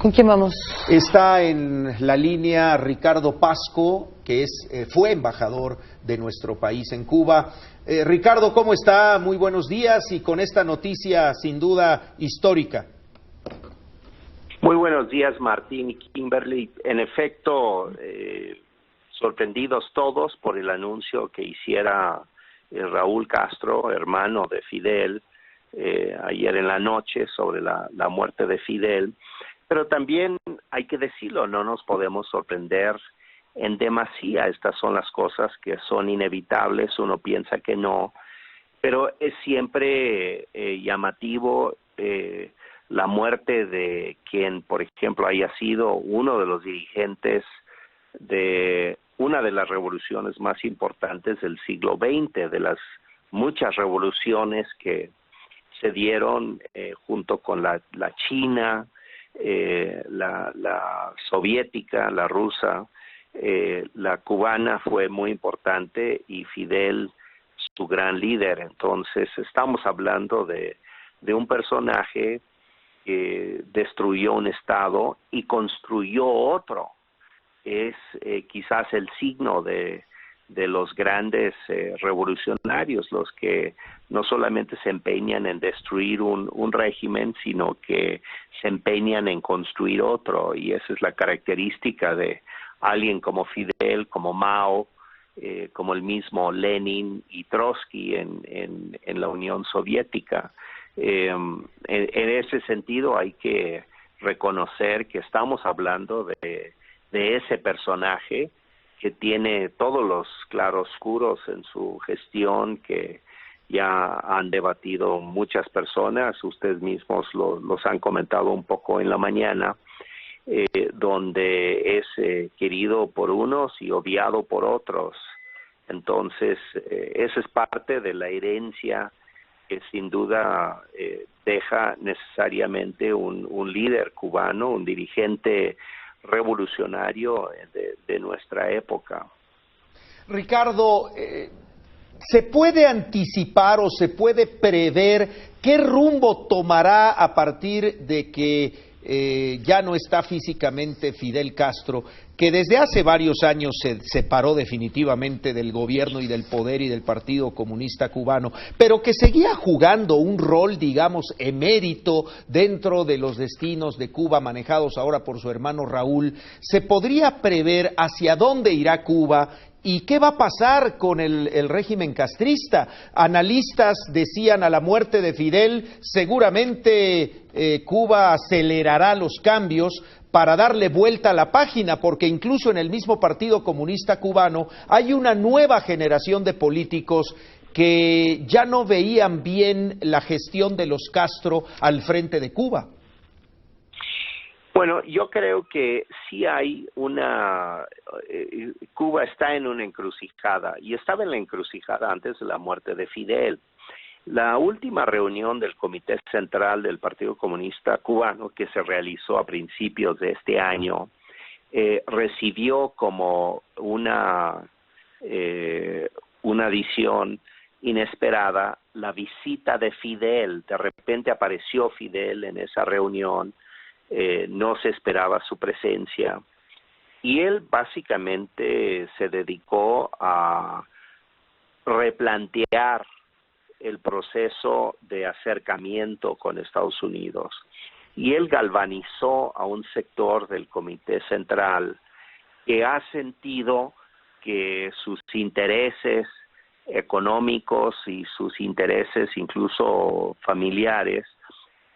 ¿Con quién vamos? Está en la línea Ricardo Pasco, que fue embajador de nuestro país en Cuba. Ricardo, ¿cómo está? Muy buenos días y con esta noticia sin duda histórica. Muy buenos días, Martín y Kimberly. En efecto, sorprendidos todos por el anuncio que hiciera Raúl Castro, hermano de Fidel, ayer en la noche sobre la muerte de Fidel. Pero también hay que decirlo, no nos podemos sorprender en demasía. Estas son las cosas que son inevitables, uno piensa que no, pero es siempre llamativo la muerte de quien, por ejemplo, haya sido uno de los dirigentes de una de las revoluciones más importantes del siglo XX, de las muchas revoluciones que se dieron junto con la China, la soviética, la rusa, la cubana fue muy importante y Fidel su gran líder. Entonces estamos hablando de un personaje que destruyó un estado y construyó otro. Es quizás el signo de los grandes revolucionarios, los que no solamente se empeñan en destruir un régimen, sino que se empeñan en construir otro, y esa es la característica de alguien como Fidel, como Mao, como el mismo Lenin y Trotsky en la Unión Soviética. En ese sentido hay que reconocer que estamos hablando de ese personaje que tiene todos los claroscuros en su gestión que ya han debatido muchas personas, ustedes mismos los han comentado un poco en la mañana, donde es querido por unos y odiado por otros. Entonces, esa es parte de la herencia que sin duda deja necesariamente un líder cubano, un dirigente revolucionario de nuestra época. Ricardo, ¿se puede anticipar o se puede prever qué rumbo tomará a partir de que ya no está físicamente Fidel Castro, que desde hace varios años se separó definitivamente del gobierno y del poder y del Partido Comunista Cubano, pero que seguía jugando un rol, digamos, emérito dentro de los destinos de Cuba, manejados ahora por su hermano Raúl? ¿Se podría prever hacia dónde irá Cuba? ¿Y qué va a pasar con el régimen castrista? Analistas decían, a la muerte de Fidel, seguramente Cuba acelerará los cambios para darle vuelta a la página, porque incluso en el mismo Partido Comunista Cubano hay una nueva generación de políticos que ya no veían bien la gestión de los Castro al frente de Cuba. Bueno, yo creo que sí hay Cuba está en una encrucijada, y estaba en la encrucijada antes de la muerte de Fidel. La última reunión del Comité Central del Partido Comunista Cubano, que se realizó a principios de este año, recibió como una adición inesperada la visita de Fidel. De repente apareció Fidel en esa reunión. No se esperaba su presencia y él básicamente se dedicó a replantear el proceso de acercamiento con Estados Unidos, y él galvanizó a un sector del Comité Central que ha sentido que sus intereses económicos y sus intereses incluso familiares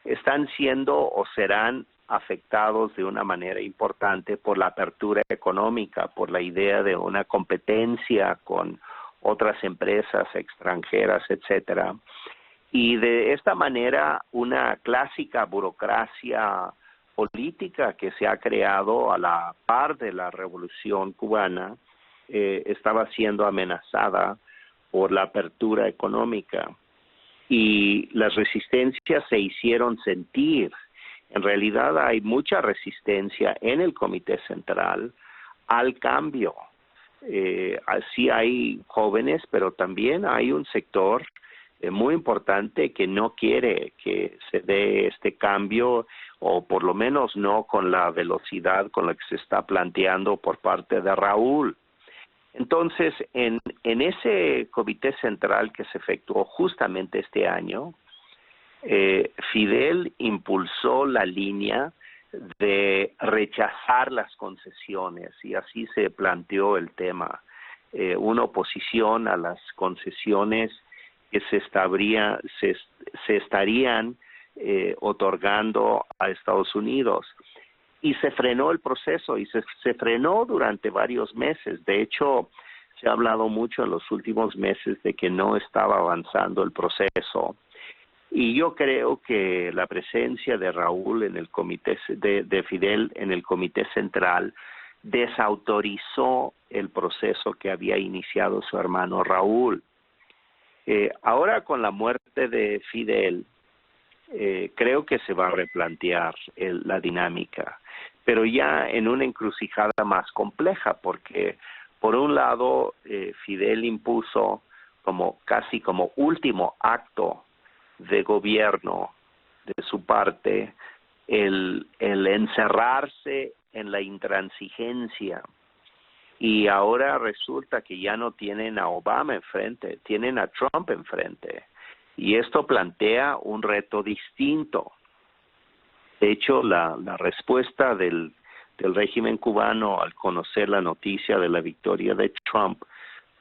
están siendo o serán afectados de una manera importante por la apertura económica, por la idea de una competencia con otras empresas extranjeras, etcétera. Y de esta manera una clásica burocracia política que se ha creado a la par de la Revolución Cubana estaba siendo amenazada por la apertura económica. Y las resistencias se hicieron sentir. En realidad hay mucha resistencia en el Comité Central al cambio. Sí hay jóvenes, pero también hay un sector muy importante que no quiere que se dé este cambio o por lo menos no con la velocidad con la que se está planteando por parte de Raúl. Entonces, en ese comité central que se efectuó justamente este año, Fidel impulsó la línea de rechazar las concesiones y así se planteó el tema. Una oposición a las concesiones que se estarían otorgando a Estados Unidos. Y se frenó el proceso y se frenó durante varios meses. De hecho, se ha hablado mucho en los últimos meses de que no estaba avanzando el proceso. Y yo creo que la presencia de Raúl en el comité, de Fidel en el comité central, desautorizó el proceso que había iniciado su hermano Raúl. Ahora con la muerte de Fidel, creo que se va a replantear la dinámica, pero ya en una encrucijada más compleja, porque por un lado Fidel impuso casi como último acto de gobierno de su parte el encerrarse en la intransigencia, y ahora resulta que ya no tienen a Obama enfrente, tienen a Trump enfrente, y esto plantea un reto distinto. De hecho, la respuesta del régimen cubano al conocer la noticia de la victoria de Trump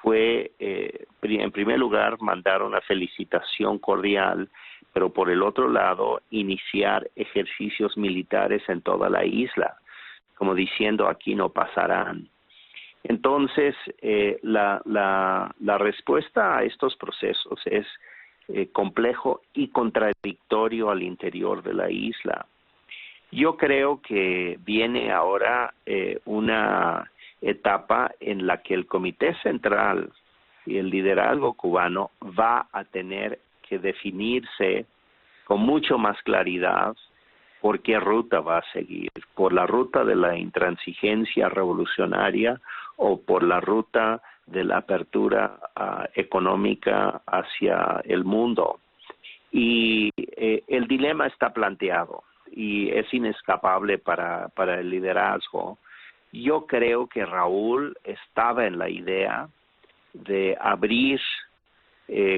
fue, en primer lugar, mandar una felicitación cordial, pero por el otro lado, iniciar ejercicios militares en toda la isla, como diciendo, aquí no pasarán. Entonces, la respuesta a estos procesos es complejo y contradictorio al interior de la isla. Yo creo que viene ahora una etapa en la que el Comité Central y el liderazgo cubano va a tener que definirse con mucho más claridad por qué ruta va a seguir, por la ruta de la intransigencia revolucionaria o por la ruta de la apertura económica hacia el mundo. Y el dilema está planteado y es inescapable para el liderazgo. Yo creo que Raúl estaba en la idea de abrir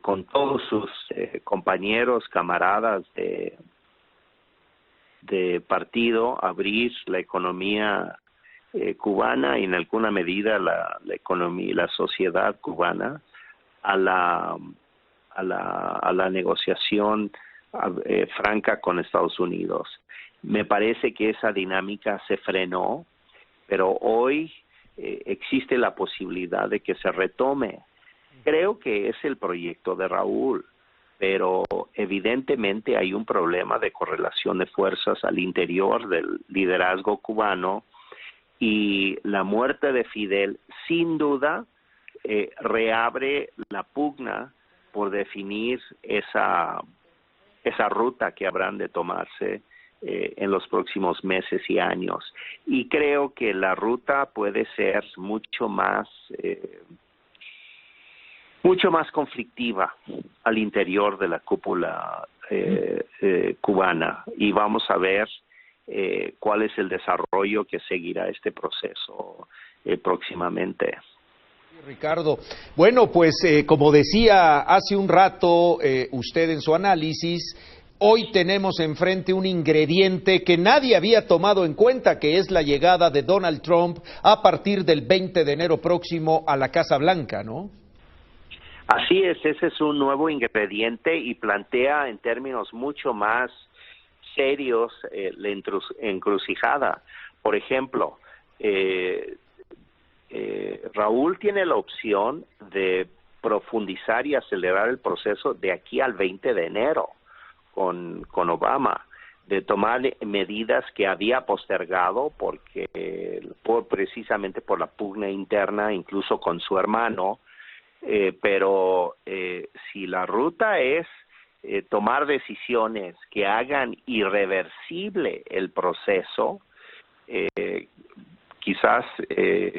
con todos sus compañeros, camaradas de partido, abrir la economía cubana y en alguna medida la economía, la sociedad cubana a la negociación franca con Estados Unidos. Me parece que esa dinámica se frenó, pero hoy existe la posibilidad de que se retome. Creo que es el proyecto de Raúl, pero evidentemente hay un problema de correlación de fuerzas al interior del liderazgo cubano, y la muerte de Fidel sin duda reabre la pugna por definir esa ruta que habrán de tomarse en los próximos meses y años. Y creo que la ruta puede ser mucho más conflictiva al interior de la cúpula cubana, y vamos a ver cuál es el desarrollo que seguirá este proceso próximamente. Ricardo, bueno, pues como decía hace un rato usted en su análisis, hoy tenemos enfrente un ingrediente que nadie había tomado en cuenta, que es la llegada de Donald Trump a partir del 20 de enero próximo a la Casa Blanca, ¿no? Así es, ese es un nuevo ingrediente y plantea en términos mucho más serios la encrucijada. Por ejemplo, Raúl tiene la opción de profundizar y acelerar el proceso de aquí al 20 de enero con Obama, de tomar medidas que había postergado precisamente por la pugna interna, incluso con su hermano, pero si la ruta es tomar decisiones que hagan irreversible el proceso, quizás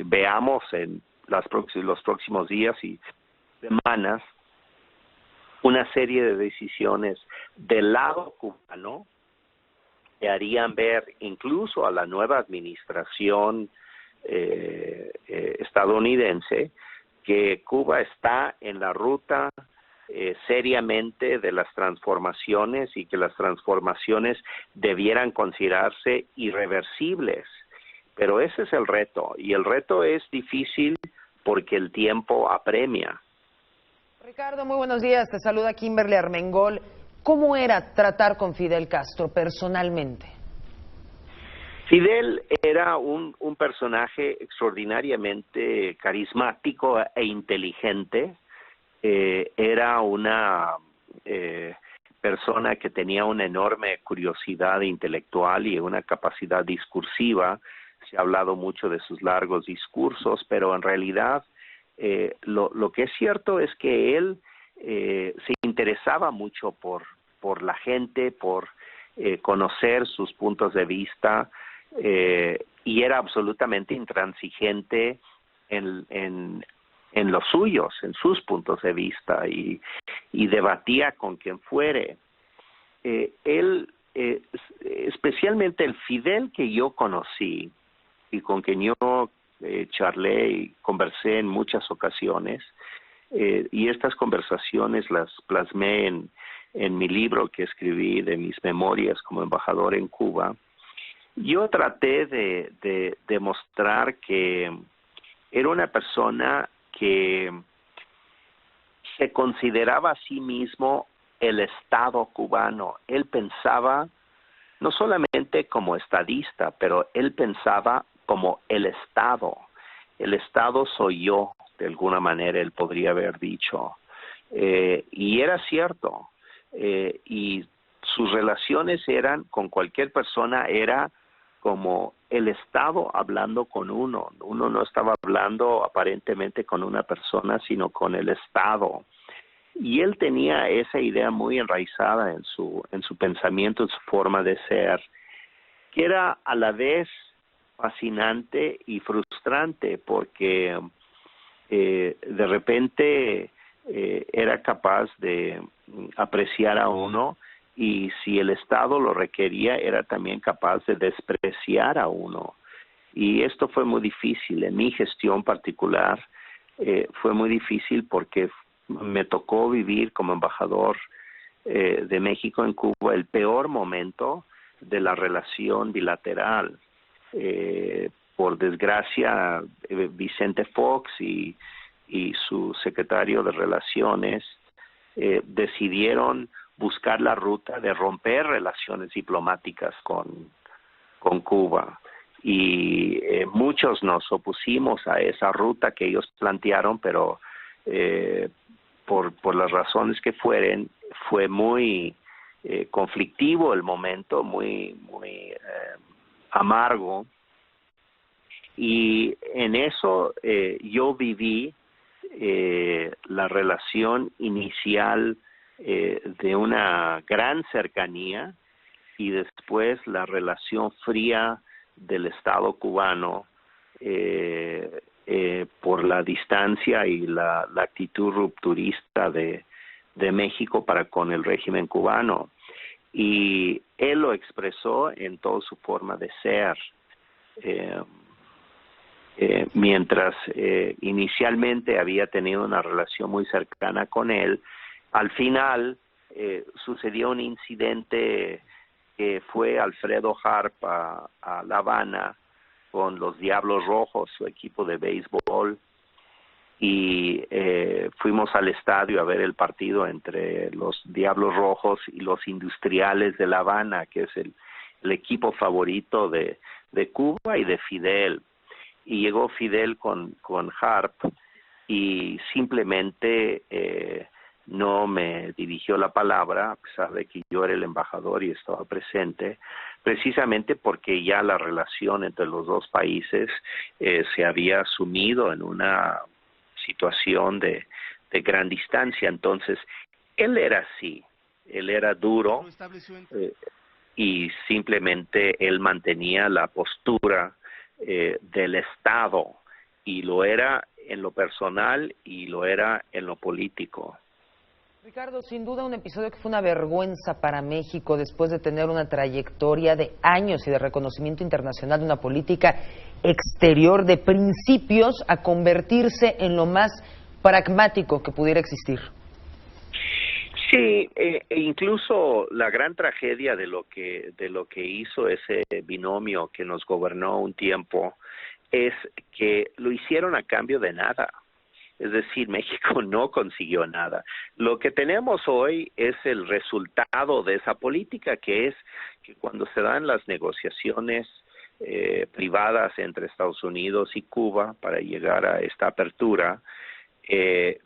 veamos en los próximos días y semanas una serie de decisiones del lado cubano que harían ver incluso a la nueva administración estadounidense que Cuba está en la ruta seriamente de las transformaciones y que las transformaciones debieran considerarse irreversibles. Pero ese es el reto, y el reto es difícil porque el tiempo apremia. Ricardo, muy buenos días. Te saluda Kimberly Armengol. ¿Cómo era tratar con Fidel Castro personalmente? Fidel era un personaje extraordinariamente carismático e inteligente. Era una persona que tenía una enorme curiosidad intelectual y una capacidad discursiva. Se ha hablado mucho de sus largos discursos, pero en realidad lo que es cierto es que él se interesaba mucho por la gente, por conocer sus puntos de vista, y era absolutamente intransigente en los suyos, en sus puntos de vista, y debatía con quien fuere. Él, especialmente el Fidel que yo conocí y con quien yo charlé y conversé en muchas ocasiones, y estas conversaciones las plasmé en mi libro que escribí de mis memorias como embajador en Cuba. Yo traté de demostrar que era una persona que se consideraba a sí mismo el Estado cubano. Él pensaba no solamente como estadista, pero él pensaba como el Estado. El Estado soy yo, de alguna manera él podría haber dicho. Y era cierto. Y sus relaciones eran con cualquier persona, era como el Estado hablando con uno. Uno no estaba hablando aparentemente con una persona, sino con el Estado. Y él tenía esa idea muy enraizada en su pensamiento, en su forma de ser, que era a la vez fascinante y frustrante, porque de repente era capaz de apreciar a uno, y si el Estado lo requería, era también capaz de despreciar a uno. Y esto fue muy difícil. En mi gestión particular fue muy difícil porque me tocó vivir como embajador de México en Cuba el peor momento de la relación bilateral. Por desgracia, Vicente Fox y su secretario de Relaciones decidieron buscar la ruta de romper relaciones diplomáticas con Cuba. Y muchos nos opusimos a esa ruta que ellos plantearon, pero por las razones que fueren, fue muy conflictivo el momento, muy amargo. Y en eso yo viví la relación inicial de una gran cercanía, y después la relación fría del Estado cubano por la distancia y la actitud rupturista de México para con el régimen cubano. Y él lo expresó en toda su forma de ser. Mientras inicialmente había tenido una relación muy cercana con él, al final sucedió un incidente que fue Alfredo Harp a La Habana con los Diablos Rojos, su equipo de béisbol, y fuimos al estadio a ver el partido entre los Diablos Rojos y los Industriales de La Habana, que es el equipo favorito de Cuba y de Fidel. Y llegó Fidel con Harp y simplemente no me dirigió la palabra, a pesar de que yo era el embajador y estaba presente, precisamente porque ya la relación entre los dos países se había sumido en una situación de gran distancia. Entonces, él era así, él era duro, y simplemente él mantenía la postura del Estado, y lo era en lo personal y lo era en lo político. Ricardo, sin duda un episodio que fue una vergüenza para México después de tener una trayectoria de años y de reconocimiento internacional de una política exterior de principios a convertirse en lo más pragmático que pudiera existir. Sí, e incluso la gran tragedia de lo que hizo ese binomio que nos gobernó un tiempo es que lo hicieron a cambio de nada. Es decir, México no consiguió nada. Lo que tenemos hoy es el resultado de esa política, que es que cuando se dan las negociaciones privadas entre Estados Unidos y Cuba para llegar a esta apertura,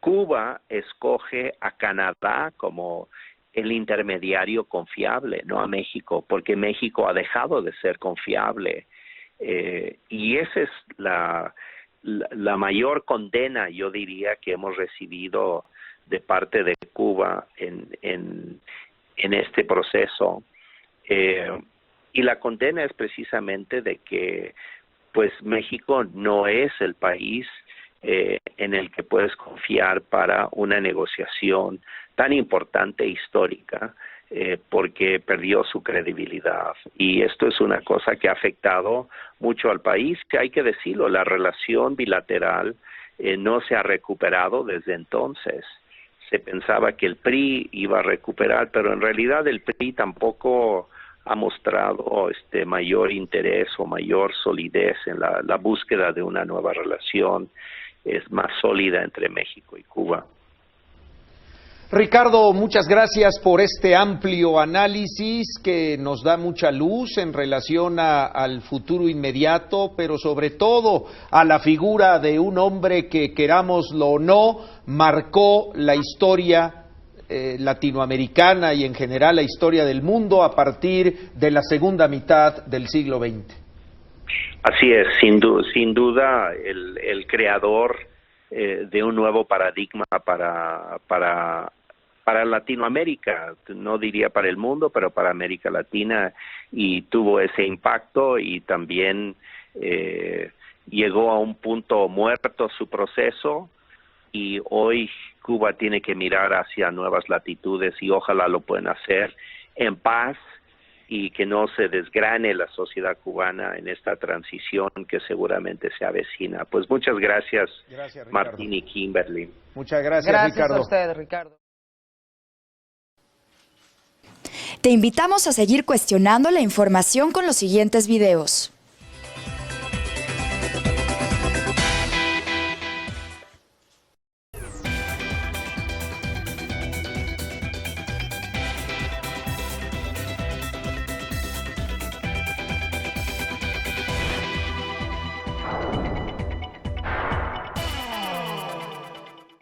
Cuba escoge a Canadá como el intermediario confiable, no a México, porque México ha dejado de ser confiable. Y esa es la mayor condena, yo diría, que hemos recibido de parte de Cuba en este proceso. Y la condena es precisamente de que pues México no es el país en el que puedes confiar para una negociación tan importante e histórica, porque perdió su credibilidad. Y esto es una cosa que ha afectado mucho al país, que hay que decirlo, la relación bilateral no se ha recuperado desde entonces. Se pensaba que el PRI iba a recuperar, pero en realidad el PRI tampoco ha mostrado mayor interés o mayor solidez en la búsqueda de una nueva relación más sólida entre México y Cuba. Ricardo, muchas gracias por este amplio análisis que nos da mucha luz en relación al futuro inmediato, pero sobre todo a la figura de un hombre que, querámoslo o no, marcó la historia latinoamericana y en general la historia del mundo a partir de la segunda mitad del siglo XX. Así es, sin duda el creador de un nuevo paradigma para Latinoamérica, no diría para el mundo, pero para América Latina, y tuvo ese impacto y también llegó a un punto muerto su proceso, y hoy Cuba tiene que mirar hacia nuevas latitudes y ojalá lo puedan hacer en paz y que no se desgrane la sociedad cubana en esta transición que seguramente se avecina. Pues muchas gracias Martín y Kimberly. Muchas gracias, Ricardo. Gracias a usted, Ricardo. Te invitamos a seguir cuestionando la información con los siguientes videos.